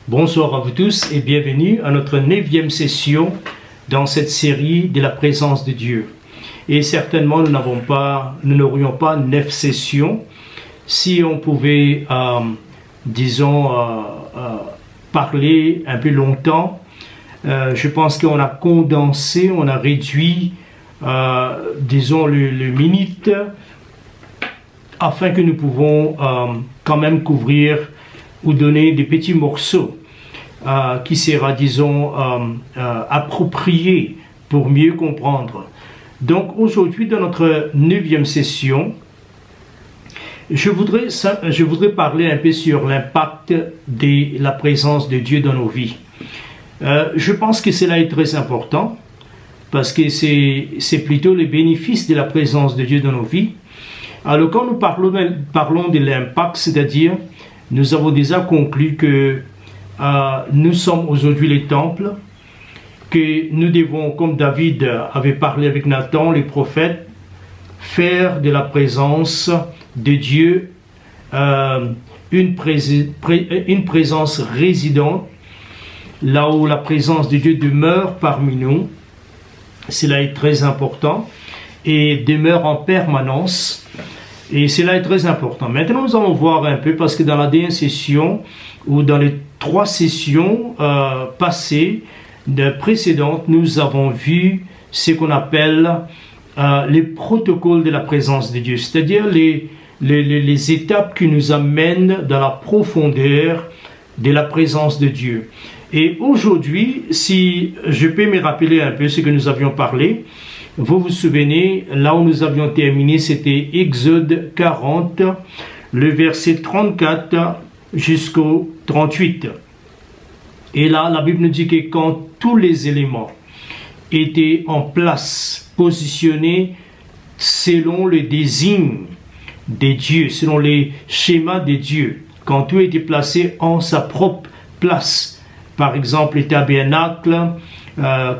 Bonsoir à vous tous et bienvenue à notre 9e session dans cette série de la présence de Dieu. Et certainement nous n'aurions pas 9 sessions si on pouvait, parler un peu longtemps. Je pense qu'on a condensé, on a réduit, le minute afin que nous pouvons quand même couvrir ou donner des petits morceaux qui sera, approprié pour mieux comprendre. Donc aujourd'hui, dans notre 9e session, je voudrais parler un peu sur l'impact de la présence de Dieu dans nos vies. Je pense que cela est très important parce que c'est plutôt les bénéfices de la présence de Dieu dans nos vies. Alors quand nous parlons de l'impact, c'est-à-dire nous avons déjà conclu que nous sommes aujourd'hui les temples, que nous devons, comme David avait parlé avec Nathan, les prophètes, faire de la présence de Dieu une présence résidente, là où la présence de Dieu demeure parmi nous. Cela est très important et demeure en permanence. Et cela est très important. Maintenant, nous allons voir un peu, parce que dans la dernière session, ou dans les 3 sessions précédentes, nous avons vu ce qu'on appelle les protocoles de la présence de Dieu, c'est-à-dire les étapes qui nous amènent dans la profondeur de la présence de Dieu. Et aujourd'hui, si je peux me rappeler un peu ce que nous avions parlé, vous vous souvenez, là où nous avions terminé, c'était Exode 40, le verset 34 jusqu'au 38. Et là, la Bible nous dit que quand tous les éléments étaient en place, positionnés selon le désigne des dieux, selon les schémas des dieux, quand tout était placé en sa propre place, par exemple les tabernacles,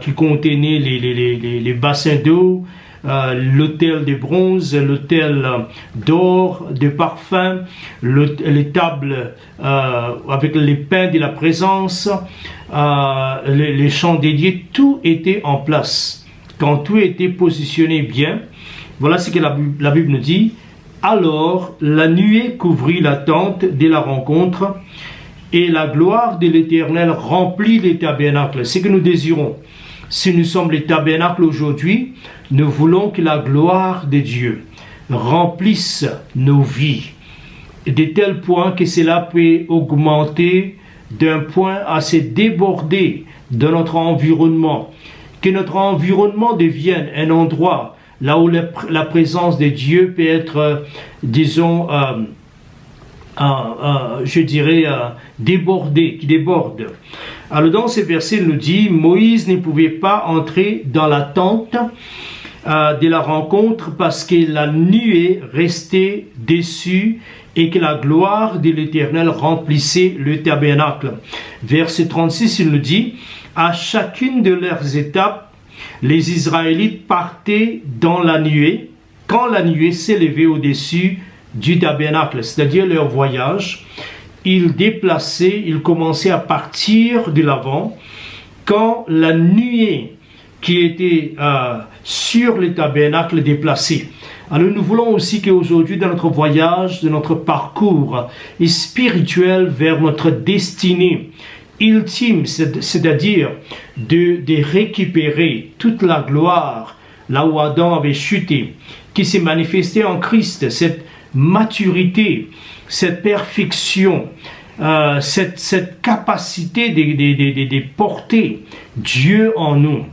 qui contenait les bassins d'eau, l'autel de bronze, l'autel d'or, de parfum, les tables avec les pains de la présence, les chandeliers, tout était en place. Quand tout était positionné bien, voilà ce que la Bible nous dit. Alors la nuée couvrit la tente de la rencontre, et la gloire de l'Éternel remplit les tabernacles. C'est ce que nous désirons. Si nous sommes les tabernacles aujourd'hui, nous voulons que la gloire de Dieu remplisse nos vies, de tel point que cela peut augmenter d'un point à se déborder de notre environnement. Que notre environnement devienne un endroit là où la présence de Dieu peut être, débordé, qui déborde. Alors dans ce verset, il nous dit, Moïse ne pouvait pas entrer dans la tente de la rencontre parce que la nuée restait dessus et que la gloire de l'Éternel remplissait le tabernacle. Verset 36, il nous dit, à chacune de leurs étapes, les Israélites partaient dans la nuée, quand la nuée s'élevait au-dessus du tabernacle, c'est-à-dire leur voyage, ils commençaient à partir de l'avant, quand la nuée qui était sur le tabernacle déplacée. Alors nous voulons aussi qu'aujourd'hui, dans notre voyage, de notre parcours spirituel vers notre destinée ultime, c'est-à-dire de récupérer toute la gloire, là où Adam avait chuté, qui s'est manifestée en Christ, cette maturité, cette perfection, cette capacité de porter Dieu en nous,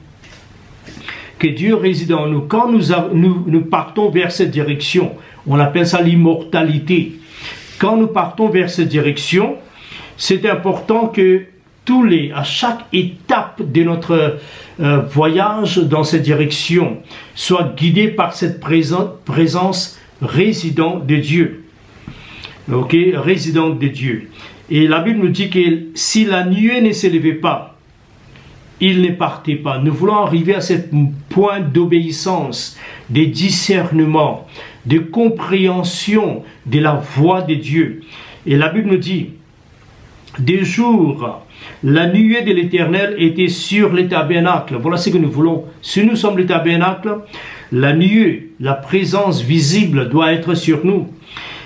que Dieu réside en nous. Quand nous partons vers cette direction, on appelle ça l'immortalité. Quand nous partons vers cette direction, c'est important que à chaque étape de notre voyage dans cette direction soit guidé par cette présence résidente de Dieu. Ok, résidente de Dieu. Et la Bible nous dit que si la nuée ne s'élevait pas, il ne partait pas. Nous voulons arriver à ce point d'obéissance, de discernement, de compréhension de la voix de Dieu. Et la Bible nous dit, des jours, la nuée de l'Éternel était sur les tabernacles. Voilà ce que nous voulons. Si nous sommes le tabernacle, la nuée, la présence visible doit être sur nous.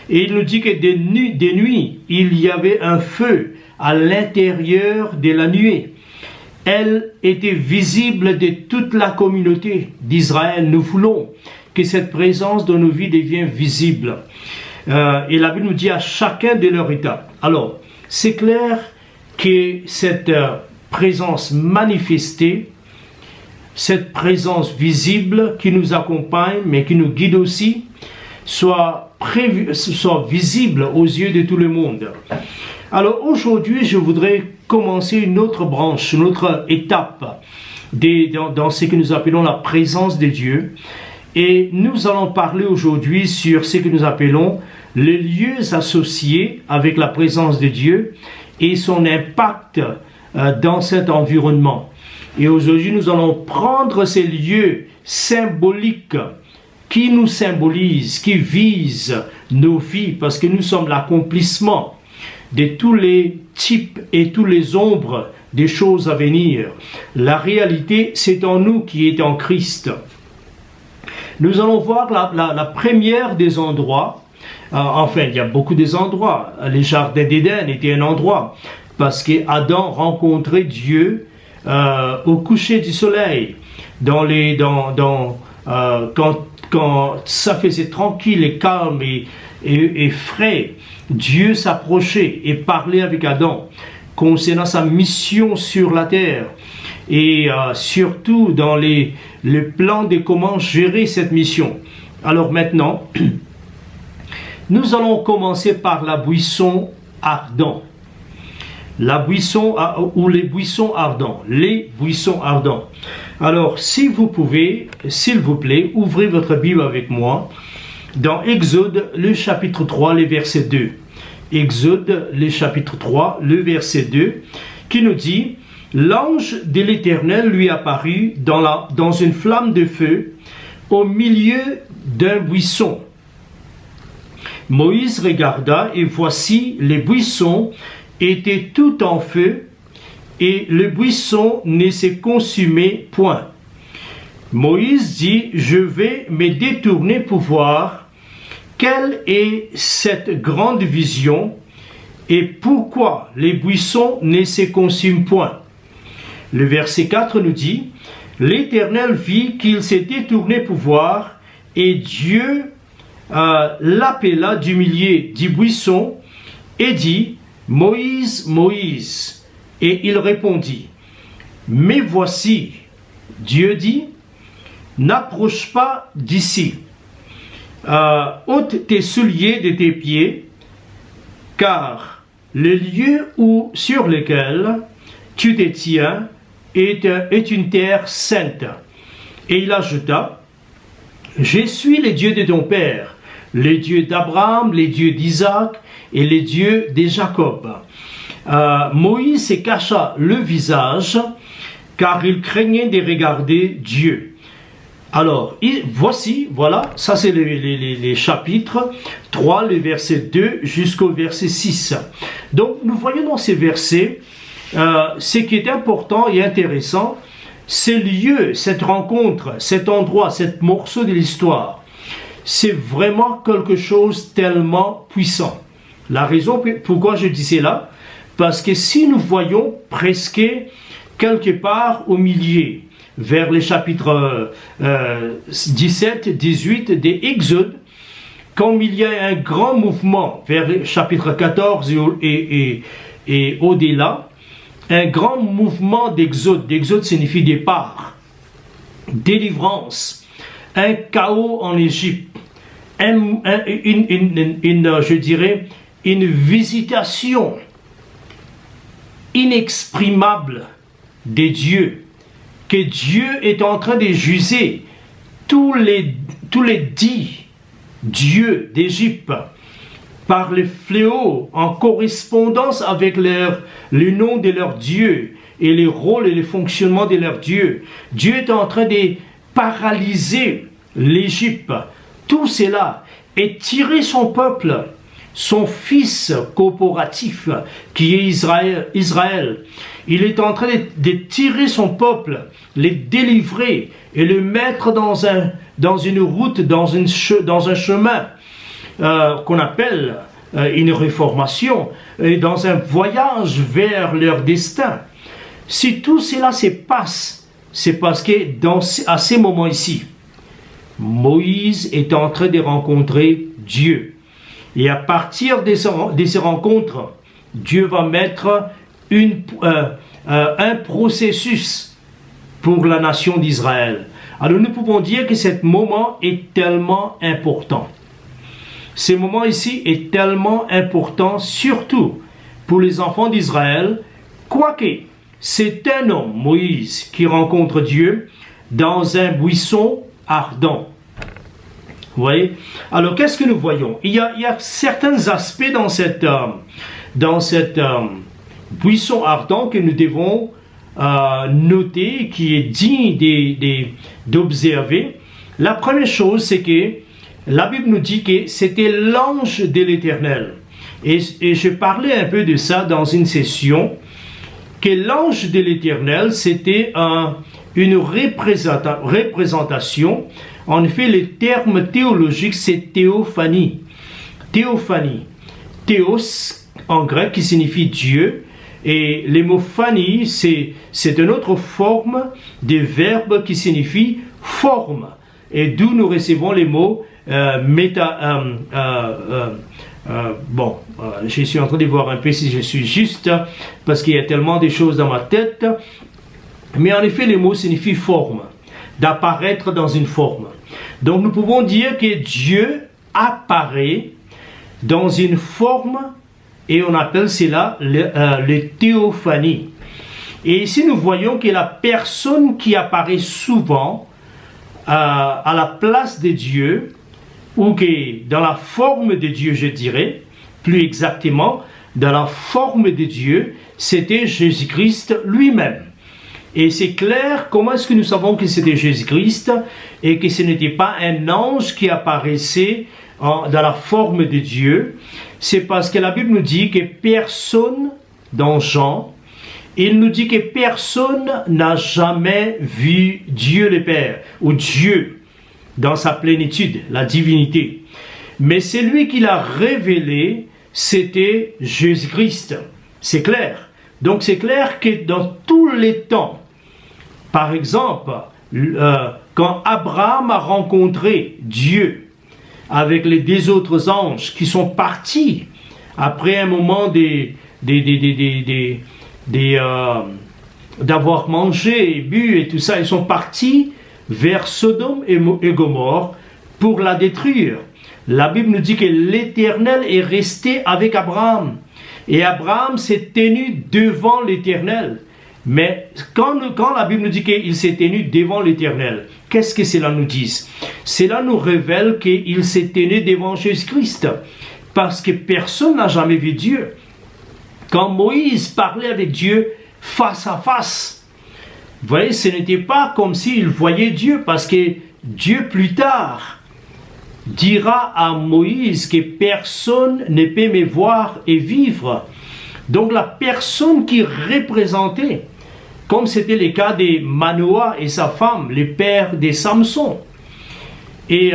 Et il nous dit que des nuits, il y avait un feu à l'intérieur de la nuée. Elle était visible de toute la communauté d'Israël. Nous voulons que cette présence dans nos vies devienne visible. Et la Bible nous dit à chacun de leur état. Alors, c'est clair que cette présence manifestée, cette présence visible qui nous accompagne, mais qui nous guide aussi, soit visible aux yeux de tout le monde. Alors aujourd'hui, je voudrais commencer une autre branche, une autre étape dans ce que nous appelons la présence de Dieu. Et nous allons parler aujourd'hui sur ce que nous appelons les lieux associés avec la présence de Dieu et son impact dans cet environnement. Et aujourd'hui, nous allons prendre ces lieux symboliques qui nous symbolisent, qui visent nos vies, parce que nous sommes l'accomplissement de tous les types et tous les ombres des choses à venir. La réalité, c'est en nous qui est en Christ. Nous allons voir la première des endroits. Enfin, il y a beaucoup des endroits. Les jardins d'Éden étaient un endroit, parce qu'Adam rencontrait Dieu au coucher du soleil. Quand ça faisait tranquille et calme et frais, Dieu s'approchait et parlait avec Adam concernant sa mission sur la terre et surtout dans le plan de comment gérer cette mission. Alors maintenant, nous allons commencer par la buisson ardent. La buisson ou les buissons ardents. Les buissons ardents. Alors, si vous pouvez, s'il vous plaît, ouvrez votre Bible avec moi dans Exode, le chapitre 3, le verset 2. Exode, le chapitre 3, le verset 2, qui nous dit « L'ange de l'Éternel lui apparut dans une flamme de feu au milieu d'un buisson. Moïse regarda et voici les buissons étaient tout en feu et le buisson ne se consumait point. Moïse dit, je vais me détourner pour voir quelle est cette grande vision et pourquoi les buissons ne se consument point. Le verset 4 nous dit, l'Éternel vit qu'il s'est détourné pour voir et Dieu l'appela du milieu du buisson et dit, Moïse, Moïse. Et il répondit, mais voici, Dieu dit, n'approche pas d'ici, ôte tes souliers de tes pieds, car le lieu sur lequel tu te tiens est une terre sainte. Et il ajouta, je suis le Dieu de ton père, le Dieu d'Abraham, le Dieu d'Isaac et le Dieu de Jacob. Moïse se cacha le visage car il craignait de regarder Dieu. Alors, voilà, ça c'est les chapitres 3, le verset 2 jusqu'au verset 6. Donc, nous voyons dans ces versets, ce qui est important et intéressant, ces lieux, cette rencontre, cet endroit, cet morceau de l'histoire, c'est vraiment quelque chose tellement puissant. La raison pourquoi je dis cela, parce que si nous voyons presque quelque part au milieu, vers les chapitres 17, 18 des Exode, comme il y a un grand mouvement vers le chapitre 14 et au-delà, un grand mouvement d'Exode. D'Exode signifie départ, délivrance, un chaos en Égypte, je dirais, une visitation inexprimable de Dieu, que Dieu est en train de juger tous les 10 dieux d'Égypte par les fléaux en correspondance avec le nom de leur Dieu et les rôles et les fonctionnements de leur Dieu. Dieu est en train de paralyser l'Égypte, tout cela, et tirer son peuple son fils corporatif qui est Israël. Il est en train de tirer son peuple, les délivrer et le mettre dans une route, dans un chemin qu'on appelle une réformation, et dans un voyage vers leur destin. Si tout cela se passe, c'est parce que à ces moments ici, Moïse est en train de rencontrer Dieu. Et à partir de ces rencontres, Dieu va mettre un processus pour la nation d'Israël. Alors nous pouvons dire que ce moment est tellement important. Ce moment ici est tellement important, surtout pour les enfants d'Israël, quoique c'est un homme, Moïse, qui rencontre Dieu dans un buisson ardent. Vous voyez? Alors, qu'est-ce que nous voyons? Il y a certains aspects dans cette buisson ardent que nous devons noter, qui est digne d'observer. La première chose, c'est que la Bible nous dit que c'était l'ange de l'Éternel. Et je parlais un peu de ça dans une session, que l'ange de l'Éternel, c'était une représentation. En effet, le terme théologique, c'est théophanie. Théophanie. Théos, en grec, qui signifie Dieu. Et le mot phanie, c'est une autre forme de verbe qui signifie forme. Et d'où nous recevons les mots je suis en train de voir un peu si je suis juste, parce qu'il y a tellement de choses dans ma tête. Mais en effet, les mots signifient forme, d'apparaître dans une forme. Donc nous pouvons dire que Dieu apparaît dans une forme, et on appelle cela le théophanie. Et ici nous voyons que la personne qui apparaît souvent à la place de Dieu, ou que dans la forme de Dieu, je dirais, plus exactement, dans la forme de Dieu, c'était Jésus-Christ lui-même. Et c'est clair, comment est-ce que nous savons que c'était Jésus-Christ et que ce n'était pas un ange qui apparaissait dans la forme de Dieu? C'est parce que la Bible nous dit que personne, dans Jean, il nous dit que personne n'a jamais vu Dieu le Père, ou Dieu dans sa plénitude, la divinité. Mais celui qui l'a révélé, c'était Jésus-Christ. C'est clair. Donc c'est clair que dans tous les temps, par exemple, quand Abraham a rencontré Dieu avec les deux autres anges qui sont partis après un moment d'avoir mangé et bu et tout ça, ils sont partis vers Sodome et Gomorrhe pour la détruire. La Bible nous dit que l'Éternel est resté avec Abraham. Et Abraham s'est tenu devant l'Éternel. Mais quand la Bible nous dit qu'il s'est tenu devant l'Éternel, qu'est-ce que cela nous dit? Cela nous révèle qu'il s'est tenu devant Jésus-Christ. Parce que personne n'a jamais vu Dieu. Quand Moïse parlait avec Dieu face à face, vous voyez, ce n'était pas comme s'il voyait Dieu, parce que Dieu plus tard dira à Moïse que personne ne peut me voir et vivre. Donc la personne qui représentait, comme c'était le cas de Manoah et sa femme, le père de Samson. Et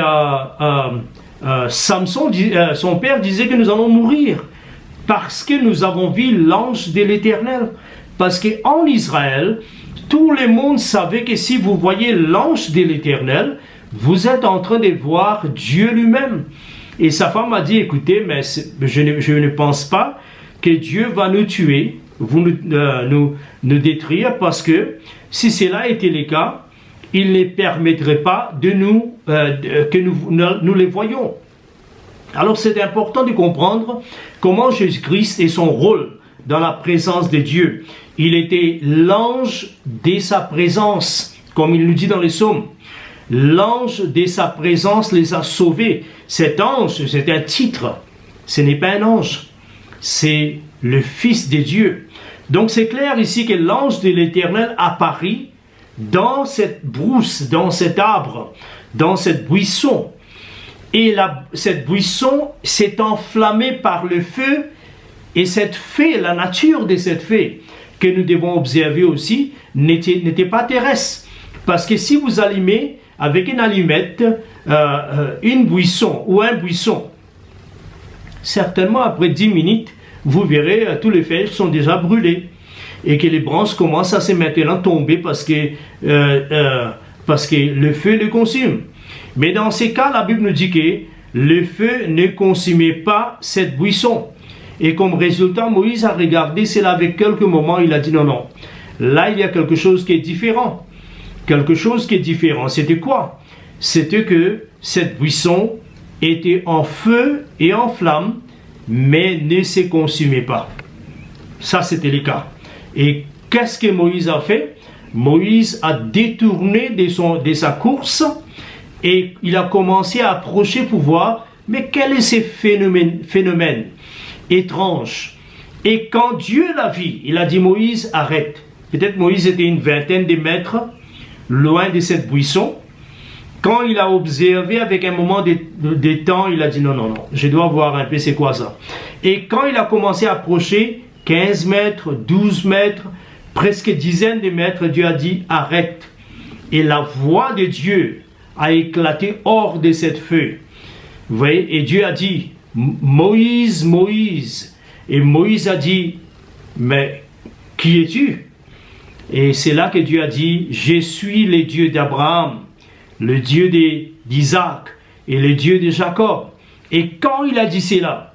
Samson, son père disait que nous allons mourir parce que nous avons vu l'ange de l'Éternel. Parce qu'en Israël, tout le monde savait que si vous voyez l'ange de l'Éternel, vous êtes en train de voir Dieu lui-même. Et sa femme a dit, écoutez, mais je ne pense pas que Dieu va nous tuer, nous détruire, parce que si cela était le cas, il ne permettrait pas que nous les voyions. Alors c'est important de comprendre comment Jésus-Christ et son rôle dans la présence de Dieu. Il était l'ange de sa présence, comme il nous dit dans les psaumes. L'ange de sa présence les a sauvés. Cet ange, c'est un titre. Ce n'est pas un ange. C'est le Fils de Dieu. Donc c'est clair ici que l'ange de l'Éternel apparaît dans cette brousse, dans cet arbre, dans cette buisson. Et cette buisson s'est enflammée par le feu, et cette fée, la nature de cette fée, que nous devons observer aussi, n'était pas terrestre. Parce que si vous allumez avec une allumette une buisson ou un buisson, certainement après 10 minutes, vous verrez tous les feuilles sont déjà brûlées et que les branches commencent à se maintenant tomber parce que le feu le consume. Mais dans ces cas, la Bible nous dit que le feu ne consumait pas cette buisson. Et comme résultat, Moïse a regardé cela avec quelques moments, il a dit non, là il y a quelque chose qui est différent. Quelque chose qui est différent. C'était quoi? C'était que cette buisson était en feu et en flamme, mais ne se consumait pas. Ça, c'était le cas. Et qu'est-ce que Moïse a fait? Moïse a détourné de sa course et il a commencé à approcher pour voir, mais quel est ce phénomène étrange? Et quand Dieu l'a vu, il a dit, Moïse, arrête. Peut-être Moïse était une vingtaine de mètres loin de cette buisson. Quand il a observé avec un moment de temps, il a dit non, je dois voir un peu c'est quoi ça. Et quand il a commencé à approcher 15 mètres, 12 mètres, presque dizaines de mètres, Dieu a dit arrête. Et la voix de Dieu a éclaté hors de cette feu. Vous voyez, et Dieu a dit Moïse, Moïse. Et Moïse a dit mais qui es-tu? Et c'est là que Dieu a dit je suis le Dieu d'Abraham, le Dieu d'Isaac et le Dieu de Jacob. Et quand il a dit cela,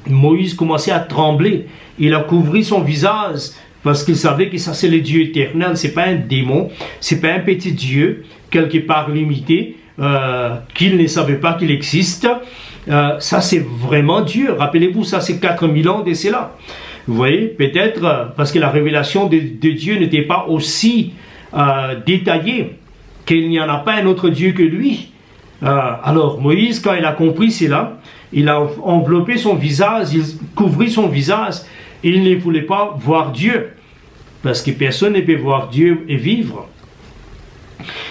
Moïse commençait à trembler. Il a couvert son visage parce qu'il savait que ça c'est le Dieu éternel. C'est pas un démon, c'est pas un petit Dieu quelque part limité qu'il ne savait pas qu'il existe. Ça c'est vraiment Dieu. Rappelez-vous, ça c'est 4000 ans de cela. Vous voyez, peut-être parce que la révélation de Dieu n'était pas aussi détaillée, qu'il n'y en a pas un autre Dieu que lui. Alors Moïse, quand il a compris cela, il a enveloppé son visage, il couvrit son visage, et il ne voulait pas voir Dieu, parce que personne ne peut voir Dieu et vivre.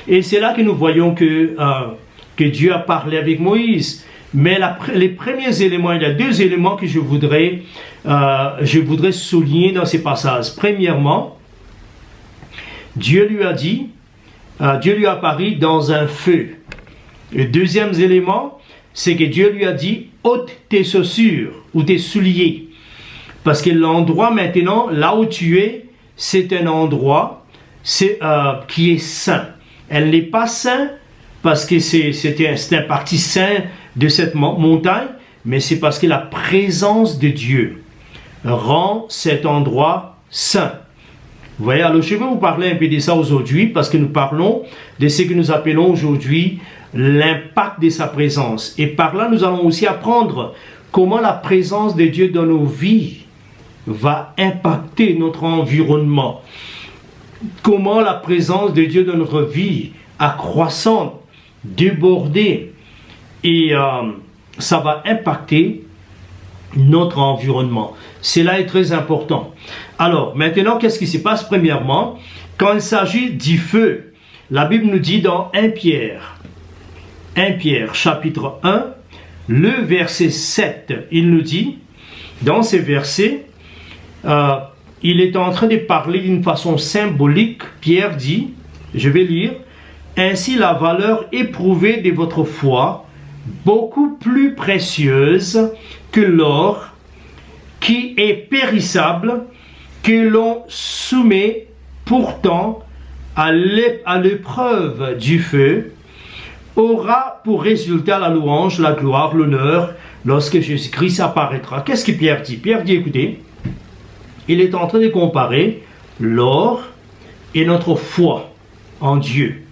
Et c'est là que nous voyons que Dieu a parlé avec Moïse. Mais les premiers éléments, il y a deux éléments que je voudrais souligner dans ces passages. Premièrement, Dieu lui a dit, Dieu lui a apparu dans un feu. Le deuxième élément, c'est que Dieu lui a dit, ôte tes chaussures ou tes souliers. Parce que l'endroit maintenant, là où tu es, c'est un endroit qui est saint. Elle n'est pas saint parce que c'est un parti saint de cette montagne, mais c'est parce que la présence de Dieu rend cet endroit saint. Vous voyez, alors je vais vous parler un peu de ça aujourd'hui parce que nous parlons de ce que nous appelons aujourd'hui l'impact de sa présence. Et par là, nous allons aussi apprendre comment la présence de Dieu dans nos vies va impacter notre environnement. Comment la présence de Dieu dans notre vie accroissante, débordée, et ça va impacter notre environnement. Cela est très important. Alors, maintenant, qu'est-ce qui se passe? Premièrement, quand il s'agit du feu, la Bible nous dit dans 1 Pierre, chapitre 1, le verset 7, il nous dit, dans ces versets, il est en train de parler d'une façon symbolique. Pierre dit, je vais lire, « Ainsi la valeur éprouvée de votre foi, beaucoup plus précieuse que l'or, qui est périssable, que l'on soumet pourtant à l'épreuve du feu, aura pour résultat la louange, la gloire, l'honneur, lorsque Jésus-Christ apparaîtra. » Qu'est-ce que Pierre dit? Pierre dit, écoutez, il est en train de comparer l'or et notre foi en Dieu.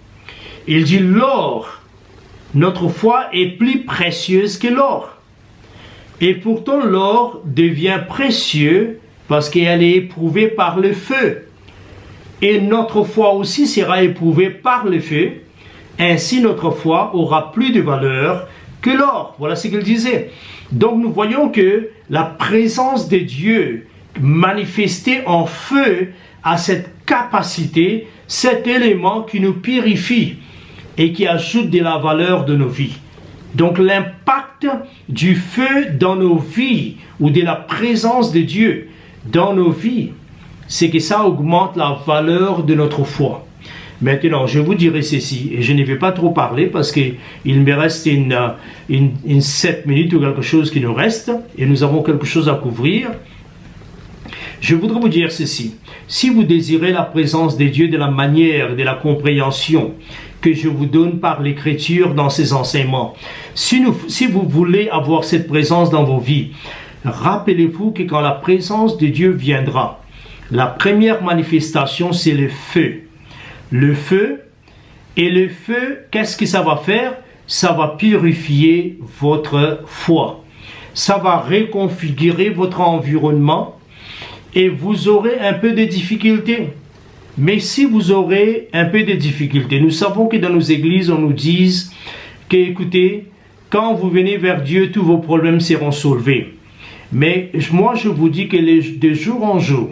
Il dit l'or, notre foi est plus précieuse que l'or. Et pourtant l'or devient précieux parce qu'elle est éprouvée par le feu. Et notre foi aussi sera éprouvée par le feu. Ainsi notre foi aura plus de valeur que l'or. Voilà ce qu'il disait. Donc nous voyons que la présence de Dieu manifestée en feu a cette capacité, cet élément qui nous purifie et qui ajoute de la valeur de nos vies. Donc l'impact du feu dans nos vies ou de la présence de Dieu dans nos vies, c'est que ça augmente la valeur de notre foi. Maintenant, je vous dirai ceci, et je ne vais pas trop parler parce qu'il me reste une 7 minutes ou quelque chose qui nous reste, et nous avons quelque chose à couvrir. Je voudrais vous dire ceci. Si vous désirez la présence de Dieu de la manière, de la compréhension que je vous donne par l'Écriture dans ces enseignements, si vous voulez avoir cette présence dans vos vies, rappelez-vous que quand la présence de Dieu viendra, la première manifestation, c'est le feu. Le feu, et le feu, qu'est-ce que ça va faire? Ça va purifier votre foi. Ça va reconfigurer votre environnement et vous aurez un peu de difficultés. Mais si vous aurez un peu de difficultés, nous savons que dans nos églises, on nous dit que, écoutez, quand vous venez vers Dieu, tous vos problèmes seront soulevés. Mais moi, je vous dis que de jour en jour,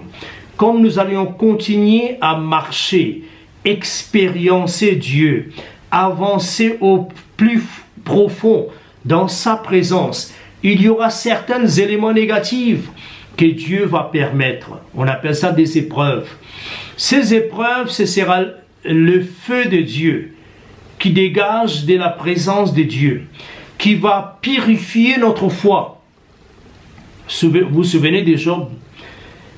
comme nous allons continuer à marcher, expériencer Dieu, avancer au plus profond dans sa présence, il y aura certains éléments négatifs que Dieu va permettre. On appelle ça des épreuves. Ces épreuves, ce sera le feu de Dieu qui dégage de la présence de Dieu, qui va purifier notre foi. Vous vous souvenez de Job?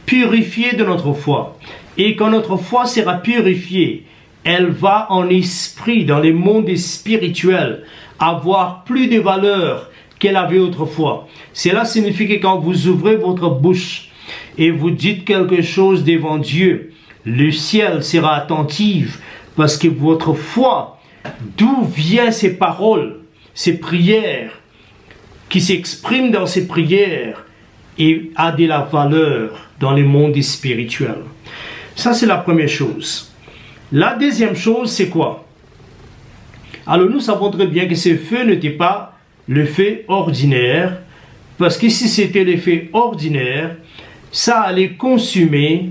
Purifier de notre foi. Et quand notre foi sera purifiée, elle va en esprit, dans les mondes spirituels, avoir plus de valeur qu'elle avait autrefois. Cela signifie que quand vous ouvrez votre bouche et vous dites quelque chose devant Dieu, le ciel sera attentif parce que votre foi, d'où viennent ces paroles, ces prières, qui s'expriment dans ces prières, et a de la valeur dans le monde spirituel. Ça, c'est la première chose. La deuxième chose, c'est quoi? Alors, nous savons très bien que ce feu n'était pas le feu ordinaire, parce que si c'était le feu ordinaire, ça allait consumer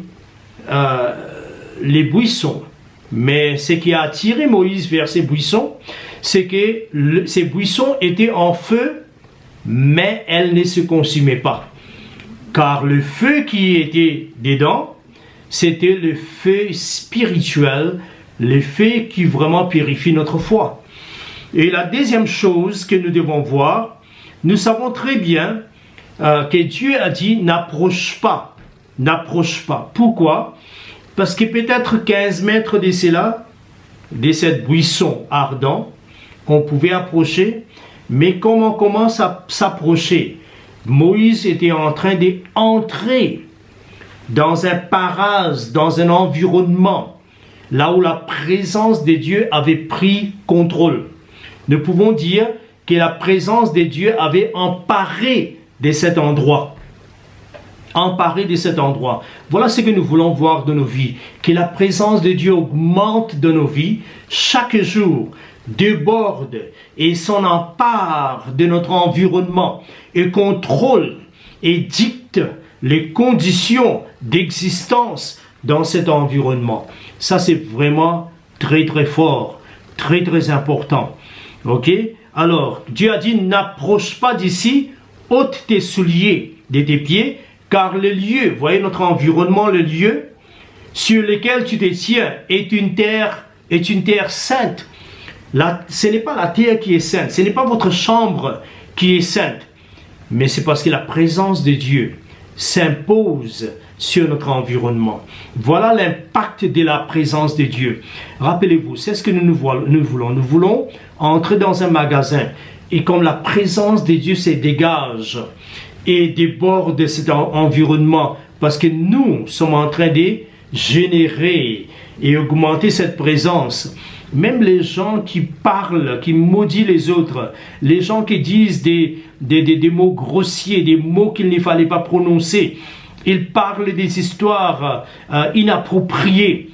les buissons. Mais ce qui a attiré Moïse vers ces buissons, c'est que ces buissons étaient en feu, mais elles ne se consumaient pas. Car le feu qui était dedans, c'était le feu spirituel, le feu qui vraiment purifie notre foi. Et la deuxième chose que nous devons voir, nous savons très bien que Dieu a dit « n'approche pas ». N'approche pas. Pourquoi? Parce que peut-être 15 mètres de cela, de cette buisson ardent, on pouvait approcher, mais quand on commence à s'approcher, Moïse était en train d'entrer dans un parase, dans un environnement, là où la présence de Dieu avait pris contrôle. Nous pouvons dire que la présence de Dieu avait emparé de cet endroit. Emparé de cet endroit. Voilà ce que nous voulons voir de nos vies. Que la présence de Dieu augmente de nos vies chaque jour, déborde et s'en empare de notre environnement et contrôle et dicte les conditions d'existence dans cet environnement. Ça, c'est vraiment très très fort, très très important. Ok? Alors, Dieu a dit, n'approche pas d'ici, ôte tes souliers de tes pieds, car le lieu, voyez notre environnement, le lieu sur lequel tu te tiens est une terre sainte. Ce n'est pas la terre qui est sainte, ce n'est pas votre chambre qui est sainte, mais c'est parce que la présence de Dieu s'impose sur notre environnement. Voilà l'impact de la présence de Dieu. Rappelez-vous, c'est ce que nous voulons. Nous voulons entrer dans un magasin et comme la présence de Dieu se dégage et déborde cet environnement, parce que nous sommes en train de générer et augmenter cette présence. Même les gens qui parlent, qui maudissent les autres, les gens qui disent des mots grossiers, des mots qu'il ne fallait pas prononcer, ils parlent des histoires inappropriées.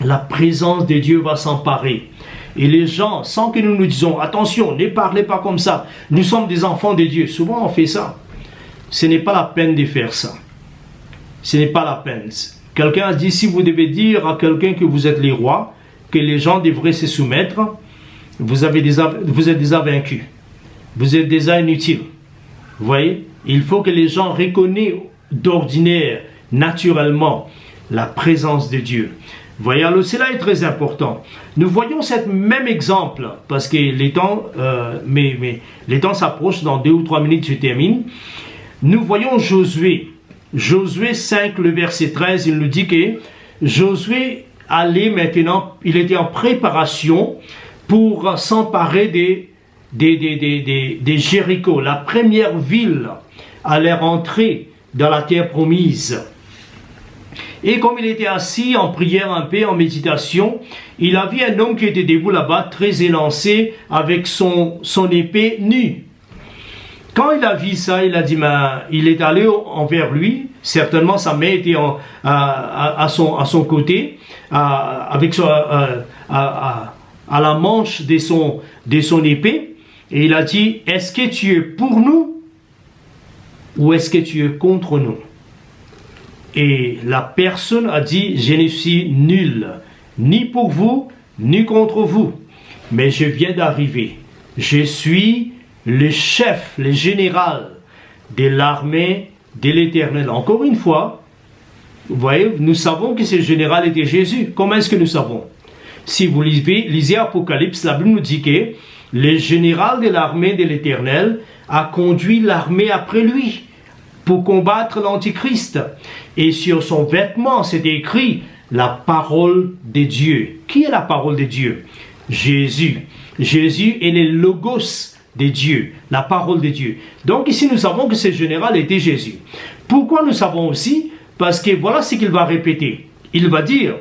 La présence de Dieu va s'emparer. Et les gens, sans que nous nous disons, attention, ne parlez pas comme ça, nous sommes des enfants de Dieu. Souvent on fait ça. Ce n'est pas la peine de faire ça. Ce n'est pas la peine. Quelqu'un a dit, si vous devez dire à quelqu'un que vous êtes les rois, que les gens devraient se soumettre, vous êtes déjà vaincus. vous êtes déjà inutile. Vous voyez, il faut que les gens reconnaissent d'ordinaire, naturellement, la présence de Dieu. Vous voyez, alors cela est très important. Nous voyons ce même exemple, parce que les temps, les temps s'approchent, dans 2 ou 3 minutes je termine. Nous voyons Josué. Josué 5, le verset 13, il nous dit que Josué allait maintenant, il était en préparation pour s'emparer des Jéricho. La première ville allait rentrer dans la terre promise. Et comme il était assis en prière un peu, en méditation, il a vu un homme qui était debout là-bas, très élancé, avec son épée nue. Quand il a vu ça, il a dit, il est allé envers lui, certainement sa main était à son côté, à la manche de son épée, et il a dit, est-ce que tu es pour nous ou est-ce que tu es contre nous? Et la personne a dit, je ne suis nul, ni pour vous, ni contre vous, mais je viens d'arriver. Je suis le chef, le général de l'armée de l'Éternel. Encore une fois, vous voyez, nous savons que ce général était Jésus. Comment est-ce que nous savons? Si vous lisez Apocalypse, la Bible nous dit que le général de l'armée de l'Éternel a conduit l'armée après lui pour combattre l'Antichrist. Et sur son vêtement, c'était écrit la parole de Dieu. Qui est la parole de Dieu? Jésus. Jésus est le logos de Dieu, la parole de Dieu. Donc ici, nous savons que ce général était Jésus. Pourquoi nous savons aussi? Parce que voilà ce qu'il va répéter. Il va dire,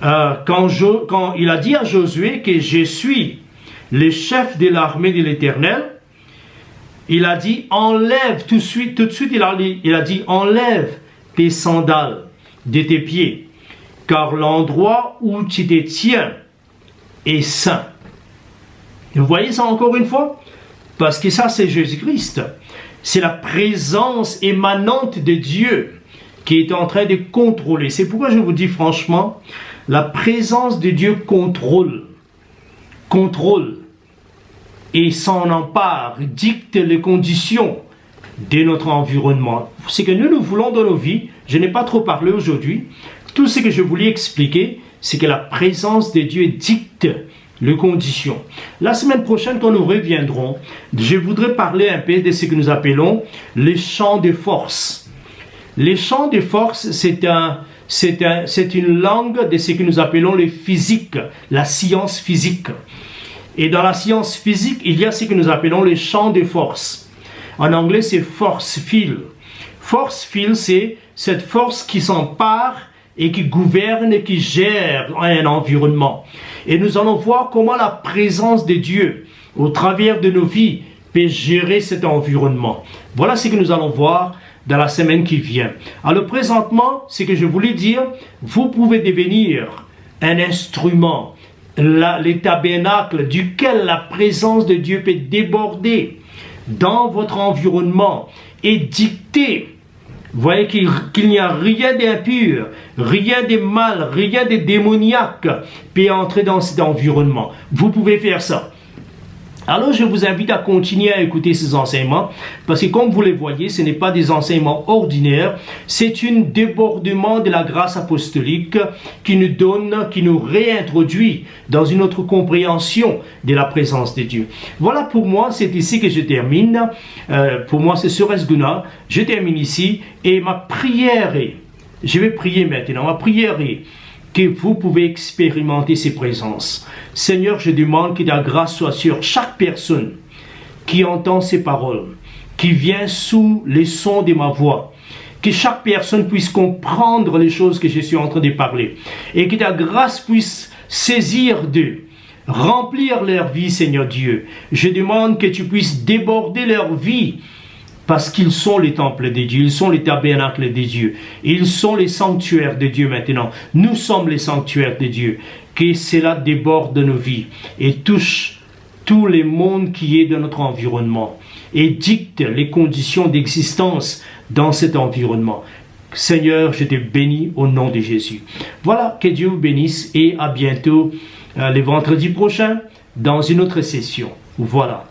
quand il a dit à Josué que je suis le chef de l'armée de l'Éternel, il a dit, enlève tout de suite il a dit, enlève tes sandales de tes pieds, car l'endroit où tu te tiens est saint. Vous voyez ça encore une fois? Parce que ça, c'est Jésus-Christ. C'est la présence émanante de Dieu qui est en train de contrôler. C'est pourquoi je vous dis franchement, la présence de Dieu contrôle. Et s'en empare, dicte les conditions de notre environnement. Ce que nous voulons dans nos vies, je n'ai pas trop parlé aujourd'hui. Tout ce que je voulais expliquer, c'est que la présence de Dieu dicte les conditions. La semaine prochaine, quand nous reviendrons, je voudrais parler un peu de ce que nous appelons les champs de force. Les champs de force, c'est une langue de ce que nous appelons le physique, la science physique. Et dans la science physique, il y a ce que nous appelons les champs de force. En anglais, c'est force field. Force field, c'est cette force qui s'empare et qui gouverne et qui gère un environnement. Et nous allons voir comment la présence de Dieu, au travers de nos vies, peut gérer cet environnement. Voilà ce que nous allons voir dans la semaine qui vient. Alors présentement, ce que je voulais dire, vous pouvez devenir un instrument, les tabernacles duquel la présence de Dieu peut déborder dans votre environnement et dicter. Vous voyez qu'il n'y a rien d'impur, rien de mal, rien de démoniaque peut entrer dans cet environnement. Vous pouvez faire ça. Alors je vous invite à continuer à écouter ces enseignements, parce que comme vous les voyez, ce n'est pas des enseignements ordinaires, c'est un débordement de la grâce apostolique qui nous donne, qui nous réintroduit dans une autre compréhension de la présence de Dieu. Voilà, pour moi, c'est ici que je termine. Pour moi, c'est sur Esguna. Je termine ici, et ma prière est, je vais prier maintenant, ma prière est que vous pouvez expérimenter ses présences. Seigneur, je demande que ta grâce soit sur chaque personne qui entend ces paroles, qui vient sous les sons de ma voix, que chaque personne puisse comprendre les choses que je suis en train de parler, et que ta grâce puisse saisir d'eux, remplir leur vie, Seigneur Dieu. Je demande que tu puisses déborder leur vie, parce qu'ils sont les temples de Dieu, ils sont les tabernacles de Dieu, ils sont les sanctuaires de Dieu maintenant. Nous sommes les sanctuaires de Dieu. Que cela déborde de nos vies et touche tout le monde qui est dans notre environnement et dicte les conditions d'existence dans cet environnement. Seigneur, je te bénis au nom de Jésus. Voilà, que Dieu vous bénisse et à bientôt le vendredi prochain dans une autre session. Voilà.